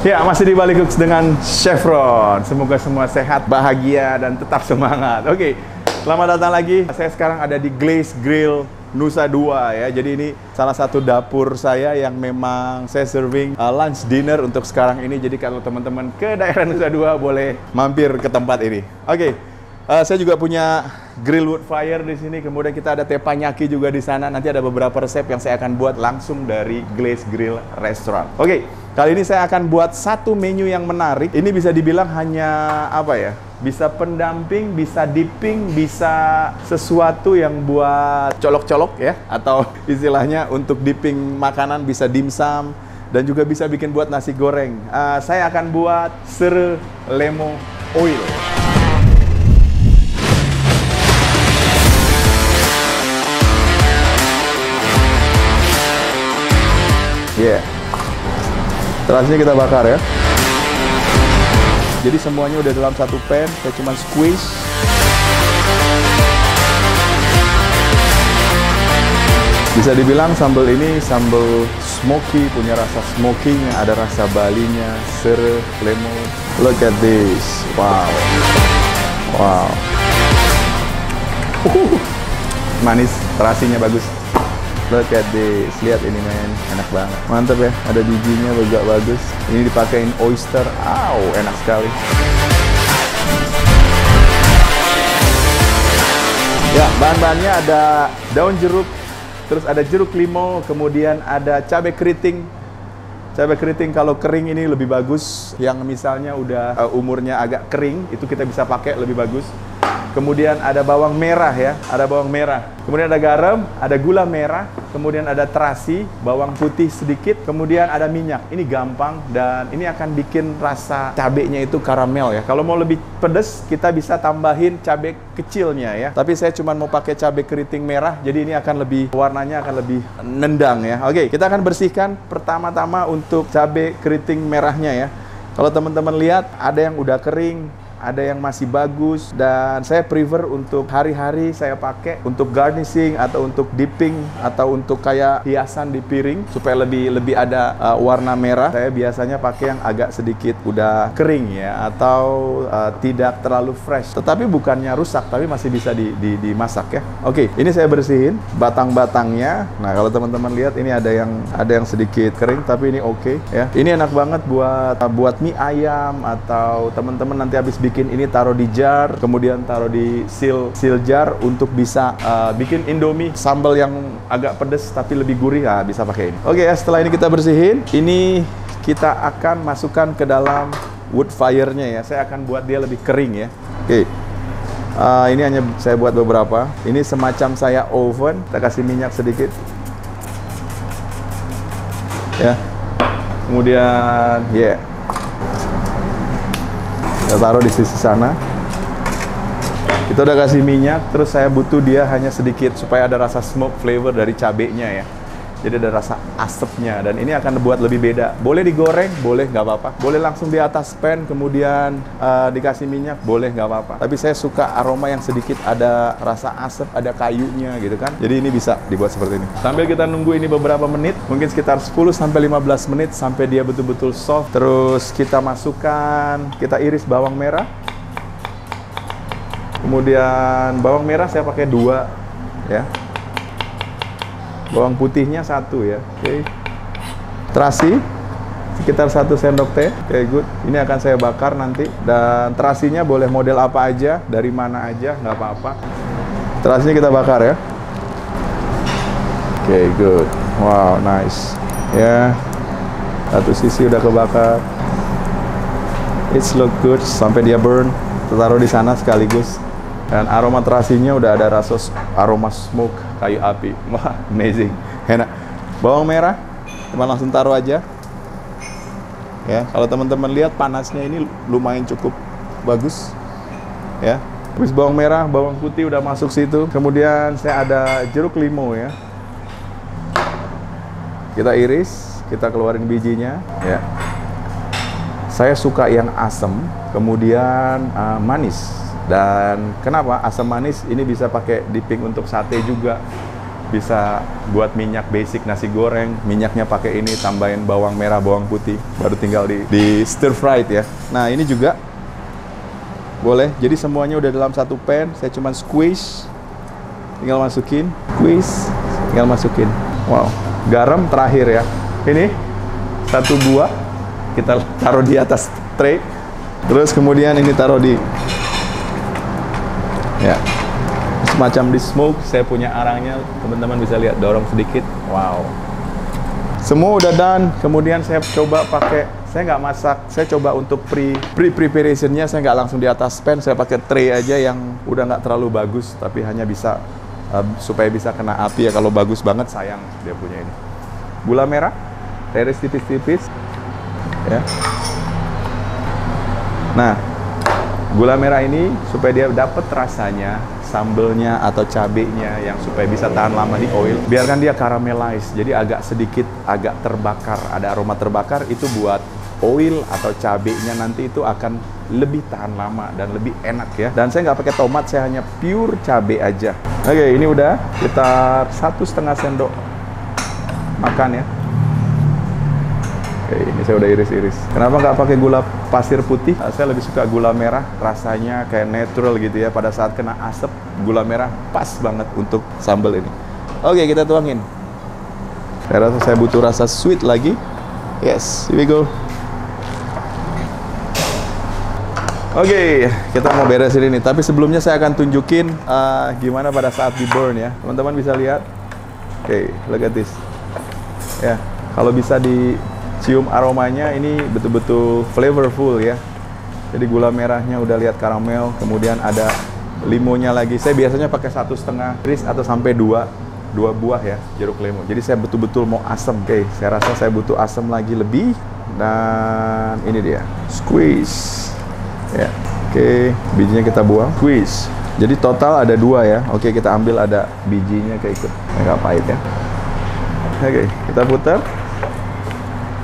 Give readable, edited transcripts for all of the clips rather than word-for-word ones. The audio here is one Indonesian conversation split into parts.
Ya, masih di Balik Cooks dengan Chef Ron. Semoga semua sehat, bahagia, dan tetap semangat. Oke, selamat datang lagi. Saya sekarang ada di Glaze Grill Nusa Dua ya. Jadi ini salah satu dapur saya yang memang saya serving lunch dinner untuk sekarang ini. Jadi kalau teman-teman ke daerah Nusa Dua boleh mampir ke tempat ini. Oke, saya juga punya grill wood fire di sini. Kemudian kita ada teppanyaki juga di sana. Nanti ada beberapa resep yang saya akan buat langsung dari Glaze Grill Restaurant. Oke, kali ini saya akan buat satu menu yang menarik. Ini bisa dibilang hanya apa ya? Bisa pendamping, bisa dipping, bisa sesuatu yang buat colok-colok ya, atau istilahnya untuk dipping makanan bisa dimsum dan juga bisa bikin buat nasi goreng. Saya akan buat sere lemo oil. Yeah. Terasnya kita bakar ya. Jadi semuanya udah dalam satu pan, saya cuma squeeze. Bisa dibilang sambal ini sambal smoky, punya rasa smoky-nya, ada rasa balinya, sere, lemon. Look at this. Wow. Wow. Manis, terasinya bagus. Look at this, lihat ini men, enak banget, mantap ya, ada bijinya juga bagus. Ini dipakein oyster, enak sekali. Ya, bahan-bahannya ada daun jeruk, terus ada jeruk limau, kemudian ada cabai keriting. Cabai keriting kalau kering ini lebih bagus, yang misalnya udah umurnya agak kering, itu kita bisa pakai lebih bagus. Kemudian ada bawang merah ya, ada bawang merah. Kemudian ada garam, ada gula merah, kemudian ada terasi, bawang putih sedikit, kemudian ada minyak. Ini gampang dan ini akan bikin rasa cabenya itu karamel ya. Kalau mau lebih pedas, kita bisa tambahin cabai kecilnya ya. Tapi saya cuma mau pakai cabai keriting merah, jadi ini akan lebih, warnanya akan lebih nendang ya. Oke, kita akan bersihkan pertama-tama untuk cabai keriting merahnya ya. Kalau teman-teman lihat, ada yang udah kering, ada yang masih bagus, dan saya prefer untuk hari-hari saya pakai untuk garnishing atau untuk dipping atau untuk kayak hiasan di piring supaya lebih ada warna merah. Saya biasanya pakai yang agak sedikit udah kering ya, atau tidak terlalu fresh. Tetapi bukannya rusak, tapi masih bisa dimasak ya. Oke, ini saya bersihin batang-batangnya. Nah, kalau teman-teman lihat ini ada yang sedikit kering, tapi ini oke ya. Ini enak banget buat mie ayam, atau teman-teman nanti habis bikin ini taruh di jar, kemudian taruh di seal jar untuk bisa bikin Indomie sambal yang agak pedas tapi lebih gurih, bisa pakai ini. Oke ya, setelah ini kita bersihin, ini kita akan masukkan ke dalam wood fire-nya ya. Saya akan buat dia lebih kering ya. Oke. Ini hanya saya buat beberapa. Ini semacam saya oven, kita kasih minyak sedikit. Ya. Kemudian kita taruh di sisi sana. Kita udah kasih minyak, terus saya butuh dia hanya sedikit supaya ada rasa smoke flavor dari cabenya ya. Jadi ada rasa asapnya, dan ini akan buat lebih beda. Boleh digoreng, boleh nggak apa-apa. Boleh langsung di atas pan, kemudian dikasih minyak, boleh nggak apa-apa. Tapi saya suka aroma yang sedikit ada rasa asap, ada kayunya gitu kan. Jadi ini bisa dibuat seperti ini. Sambil kita nunggu ini beberapa menit, mungkin sekitar 10-15 menit sampai dia betul-betul soft. Terus kita masukkan, kita iris bawang merah. Kemudian bawang merah saya pakai 2 ya. Bawang putihnya 1 ya. Oke. Terasi sekitar 1 sendok teh. Oke, good. Ini akan saya bakar nanti. Dan terasinya boleh model apa aja, dari mana aja, nggak apa-apa. Terasinya kita bakar ya. Oke, good. Wow, nice. Ya. Satu sisi udah kebakar. It's look good sampai dia burn. Kita taruh di sana sekaligus. Dan aroma terasinya udah ada rasa aroma smoke kayu api. Wah, amazing. Enak. Bawang merah, teman langsung taruh aja. Ya, kalau teman-teman lihat panasnya ini lumayan cukup bagus. Ya. Habis bawang merah, bawang putih udah masuk situ. Kemudian saya ada jeruk limau ya. Kita iris, kita keluarin bijinya. Ya. Saya suka yang asam, kemudian manis. Dan kenapa asam manis? Ini bisa pakai dipping untuk sate juga. bisa buat minyak basic nasi goreng. Minyaknya pakai ini, tambahin bawang merah, bawang putih, baru tinggal di stir fried ya. Nah ini juga boleh. Jadi semuanya udah dalam satu pan. Saya cuma squeeze, tinggal masukin, squeeze, tinggal masukin. Wow. Garam terakhir ya. Ini satu buah kita taruh di atas tray. Terus kemudian ini taruh di ya. Semacam di smoke, saya punya arangnya, teman-teman bisa lihat, dorong sedikit. Wow. Semua udah done. Kemudian saya coba pakai, saya nggak masak, saya coba untuk preparationnya saya nggak langsung di atas pan, saya pakai tray aja yang udah nggak terlalu bagus, tapi hanya bisa supaya bisa kena api ya. Kalau bagus banget sayang dia punya ini. Gula merah, iris tipis-tipis, ya. Nah, gula merah ini supaya dia dapat rasanya, sambelnya atau cabenya yang supaya bisa tahan lama di oil. Biarkan dia caramelize, jadi agak sedikit agak terbakar, ada aroma terbakar, itu buat oil atau cabenya nanti itu akan lebih tahan lama dan lebih enak ya. Dan saya nggak pakai tomat, saya hanya pure cabe aja. Oke, ini udah sekitar 1,5 sendok makan ya. Oke, ini saya udah iris-iris. Kenapa nggak pakai gula pasir putih? Saya lebih suka gula merah, rasanya kayak natural gitu ya. Pada saat kena asap, gula merah pas banget untuk sambal ini. Oke, kita tuangin. Saya rasa saya butuh rasa sweet lagi. Yes, here we go. Oke, kita mau beresin ini. Tapi sebelumnya saya akan tunjukin gimana pada saat di burn ya. Teman-teman bisa lihat. Oke, look at this. Ya, kalau bisa dicium aromanya, ini betul-betul flavorful ya. Jadi gula merahnya udah lihat karamel, kemudian ada limonya lagi. Saya biasanya pakai 1,5 iris atau sampai 2 buah ya jeruk lemon. Jadi saya betul-betul mau asam. Oke, saya rasa saya butuh asam lagi lebih. Dan ini dia, squeeze. Ya, oke, bijinya kita buang, squeeze. Jadi total ada 2 ya. Oke, kita ambil ada bijinya keikut. Agak pahit ya. Oke, kita putar.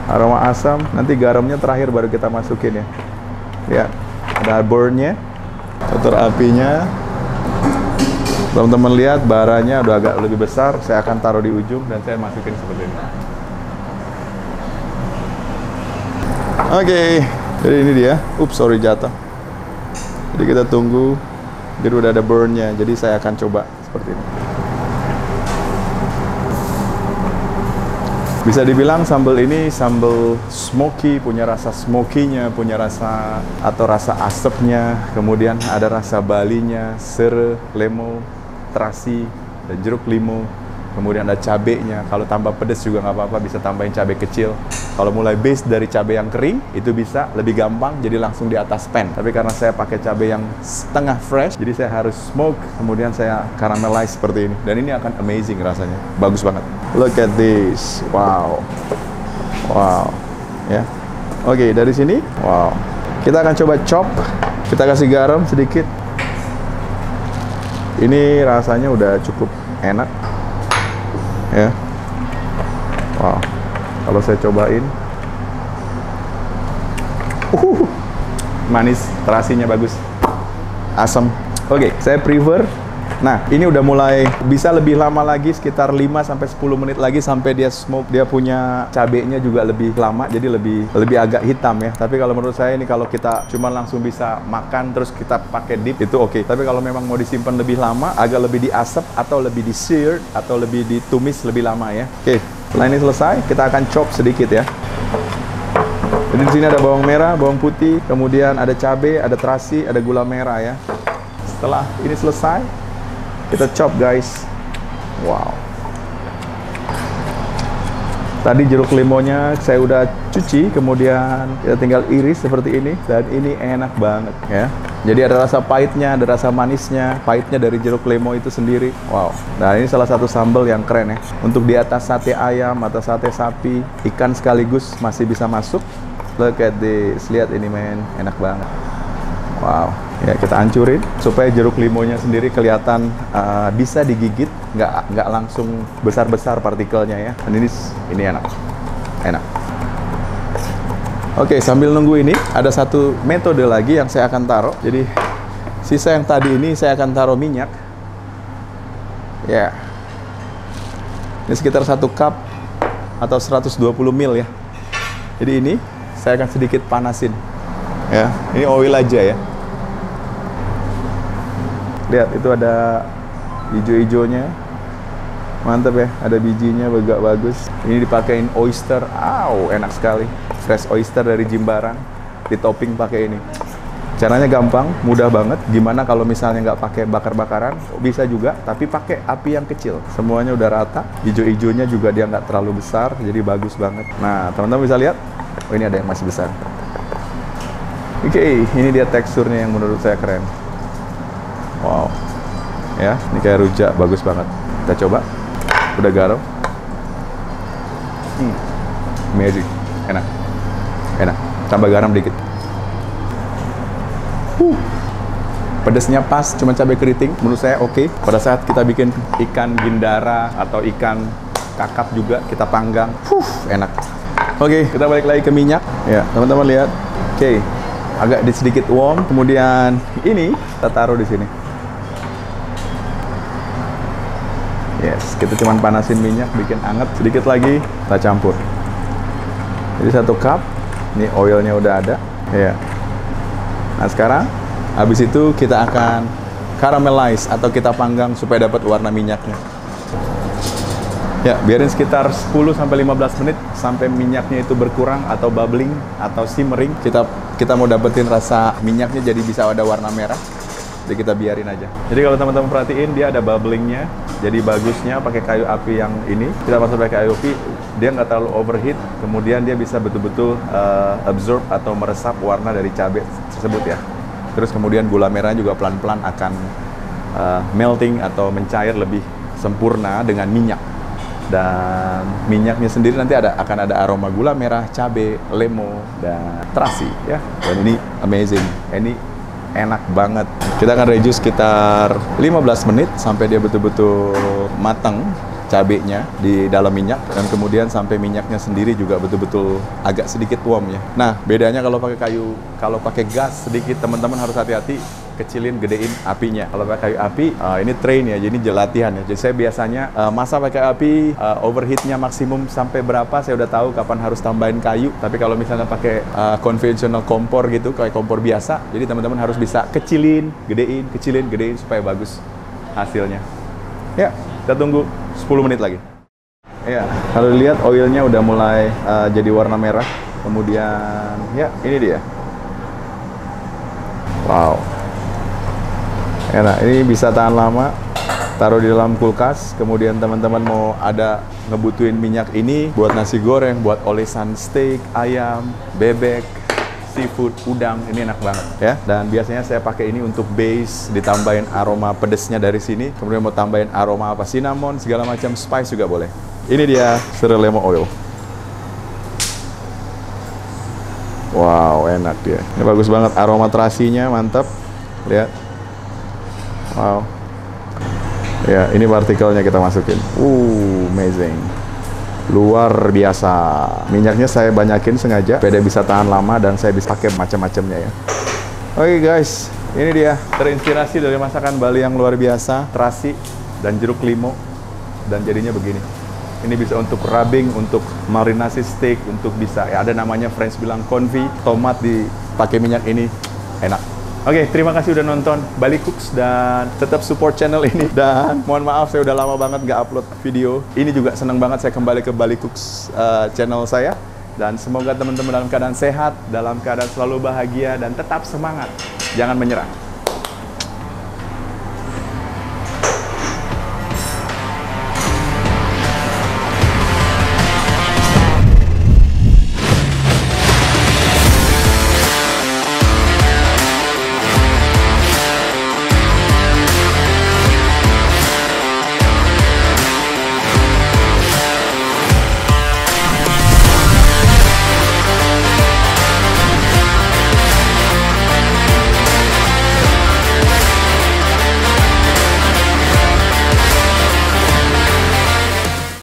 Aroma asam, nanti garamnya terakhir baru kita masukin ya. Ya, ada burnnya, putar apinya. Teman-teman lihat baranya udah agak lebih besar. Saya akan taruh di ujung dan saya masukin seperti ini. Oke, jadi ini dia. Ups, sorry jatuh. Jadi kita tunggu. Jadi udah ada burnnya. Jadi saya akan coba seperti ini. Bisa dibilang sambal ini sambal smoky, punya rasa smoky-nya, punya rasa atau rasa asapnya, kemudian ada rasa balinya, sere, lemo, terasi, dan jeruk limau, kemudian ada cabenya. Kalau tambah pedas juga nggak apa-apa, bisa tambahin cabai kecil. Kalau mulai base dari cabai yang kering, itu bisa lebih gampang, jadi langsung di atas pan. Tapi karena saya pakai cabai yang setengah fresh, jadi saya harus smoke, kemudian saya caramelize seperti ini. Dan ini akan amazing rasanya, bagus banget. Look at this, wow, wow, ya. Oke, dari sini, wow. Kita akan coba chop, kita kasih garam sedikit. Ini rasanya udah cukup enak, ya. Wow, kalau saya cobain, manis, terasinya bagus, asam. Oke, saya prefer. Nah, ini udah mulai bisa lebih lama lagi, sekitar 5-10 menit lagi sampai dia smoke. Dia punya cabenya juga lebih lama, jadi lebih agak hitam ya. Tapi kalau menurut saya ini kalau kita cuma langsung bisa makan terus kita pakai dip itu oke. Tapi kalau memang mau disimpan lebih lama, agak lebih diasap atau lebih di-sear atau lebih ditumis lebih lama ya. Oke, setelah ini selesai, kita akan chop sedikit ya. Jadi di sini ada bawang merah, bawang putih, kemudian ada cabai, ada terasi, ada gula merah ya. Setelah ini selesai, kita chop guys. Wow. Tadi jeruk limonnya saya udah cuci, kemudian kita tinggal iris seperti ini, dan ini enak banget ya. Jadi ada rasa pahitnya, ada rasa manisnya, pahitnya dari jeruk limau itu sendiri. Wow. Nah, ini salah satu sambal yang keren ya. Untuk di atas sate ayam atau sate sapi, ikan sekaligus masih bisa masuk. Look at this, lihat ini men, enak banget. Wow. Ya, kita hancurin supaya jeruk limonya sendiri kelihatan bisa digigit, nggak langsung besar-besar partikelnya ya. Dan ini enak. Oke, sambil nunggu ini ada satu metode lagi yang saya akan taruh. Jadi sisa yang tadi ini saya akan taruh minyak. Ya. Ini sekitar 1 cup atau 120 ml ya. Jadi ini saya akan sedikit panasin. Ya, ini oil aja ya. Lihat, itu ada hijau-hijaunya. Mantap ya, ada bijinya agak bagus. Ini dipakein oyster. Enak sekali. Fresh oyster dari Jimbaran. Ditopping pakai ini. Caranya gampang, mudah banget. Gimana kalau misalnya nggak pakai bakar-bakaran? Bisa juga, tapi pakai api yang kecil. Semuanya udah rata. Hijau-hijaunya juga dia nggak terlalu besar, jadi bagus banget. Nah, teman-teman bisa lihat. Oh, ini ada yang masih besar. Oke, ini dia teksturnya yang menurut saya keren. Wow. Ya, ini kayak rujak, bagus banget. Kita coba. Udah garam. Amazing. Enak. Enak. Tambah garam dikit. Pedasnya pas, cuma cabai keriting. Menurut saya oke. Pada saat kita bikin ikan gindara atau ikan kakap juga, kita panggang. Enak. Oke, kita balik lagi ke minyak. Ya, teman-teman lihat. Oke, agak sedikit warm. Kemudian ini kita taruh di sini. Yes, kita cuma panasin minyak, bikin anget. Sedikit lagi, kita campur. Jadi 1 cup. Ini oilnya udah ada. Ya. Nah, sekarang habis itu kita akan caramelize atau kita panggang supaya dapat warna minyaknya. Ya, biarin sekitar 10-15 menit sampai minyaknya itu berkurang atau bubbling atau simmering. Kita mau dapetin rasa minyaknya jadi bisa ada warna merah. Jadi kita biarin aja. Jadi kalau teman-teman perhatiin, dia ada bubblingnya. Jadi bagusnya pakai kayu api yang ini. Kita pas pakai kayu api, dia nggak terlalu overheat. Kemudian dia bisa betul-betul absorb atau meresap warna dari cabai tersebut ya. Terus kemudian gula merah juga pelan-pelan akan melting atau mencair lebih sempurna dengan minyak. Dan minyaknya sendiri nanti akan ada aroma gula merah, cabai, lemo, dan terasi ya. Dan ini amazing. Ini enak banget. Kita akan reduce sekitar 15 menit sampai dia betul-betul matang cabenya di dalam minyak, dan kemudian sampai minyaknya sendiri juga betul-betul agak sedikit warm ya. Nah, bedanya kalau pakai gas sedikit, teman-teman harus hati-hati, kecilin, gedein apinya. Kalau pakai kayu api, ini train ya, jadi latihan ya. Jadi saya biasanya masa pakai api, overheatnya maksimum sampai berapa, saya udah tahu kapan harus tambahin kayu. Tapi kalau misalnya pakai konvensional kompor gitu, kayak kompor biasa, jadi teman-teman harus bisa kecilin, gedein supaya bagus hasilnya. Ya, kita tunggu 10 menit lagi. Ya, kalau dilihat oilnya udah mulai jadi warna merah. Kemudian, ya ini dia. Wow. Enak, ini bisa tahan lama. Taruh di dalam kulkas. Kemudian teman-teman mau ngebutuhin minyak ini buat nasi goreng, buat olesan steak, ayam, bebek, seafood, udang, ini enak banget ya. Dan biasanya saya pakai ini untuk base, ditambahin aroma pedesnya dari sini. Kemudian mau tambahin aroma apa, cinnamon, segala macam spice juga boleh. Ini dia serai lemon oil. Wow, enak dia. Ini bagus banget, aroma terasinya mantap. Lihat. Wow. Ya, ini partikelnya kita masukin. Amazing. Luar biasa. Minyaknya saya banyakin sengaja supaya bisa tahan lama dan saya bisa pakai macam-macamnya ya. Oke guys, ini dia. Terinspirasi dari masakan Bali yang luar biasa, terasi dan jeruk limau, dan jadinya begini. Ini bisa untuk rubbing, untuk marinasi steak, untuk bisa ya, ada namanya French bilang confit, tomat dipakai minyak ini, enak. Oke, terima kasih udah nonton Bali Cooks dan tetap support channel ini. Dan mohon maaf saya udah lama banget nggak upload video. Ini juga seneng banget saya kembali ke Bali Cooks channel saya. Dan semoga teman-teman dalam keadaan sehat, dalam keadaan selalu bahagia, dan tetap semangat. Jangan menyerah.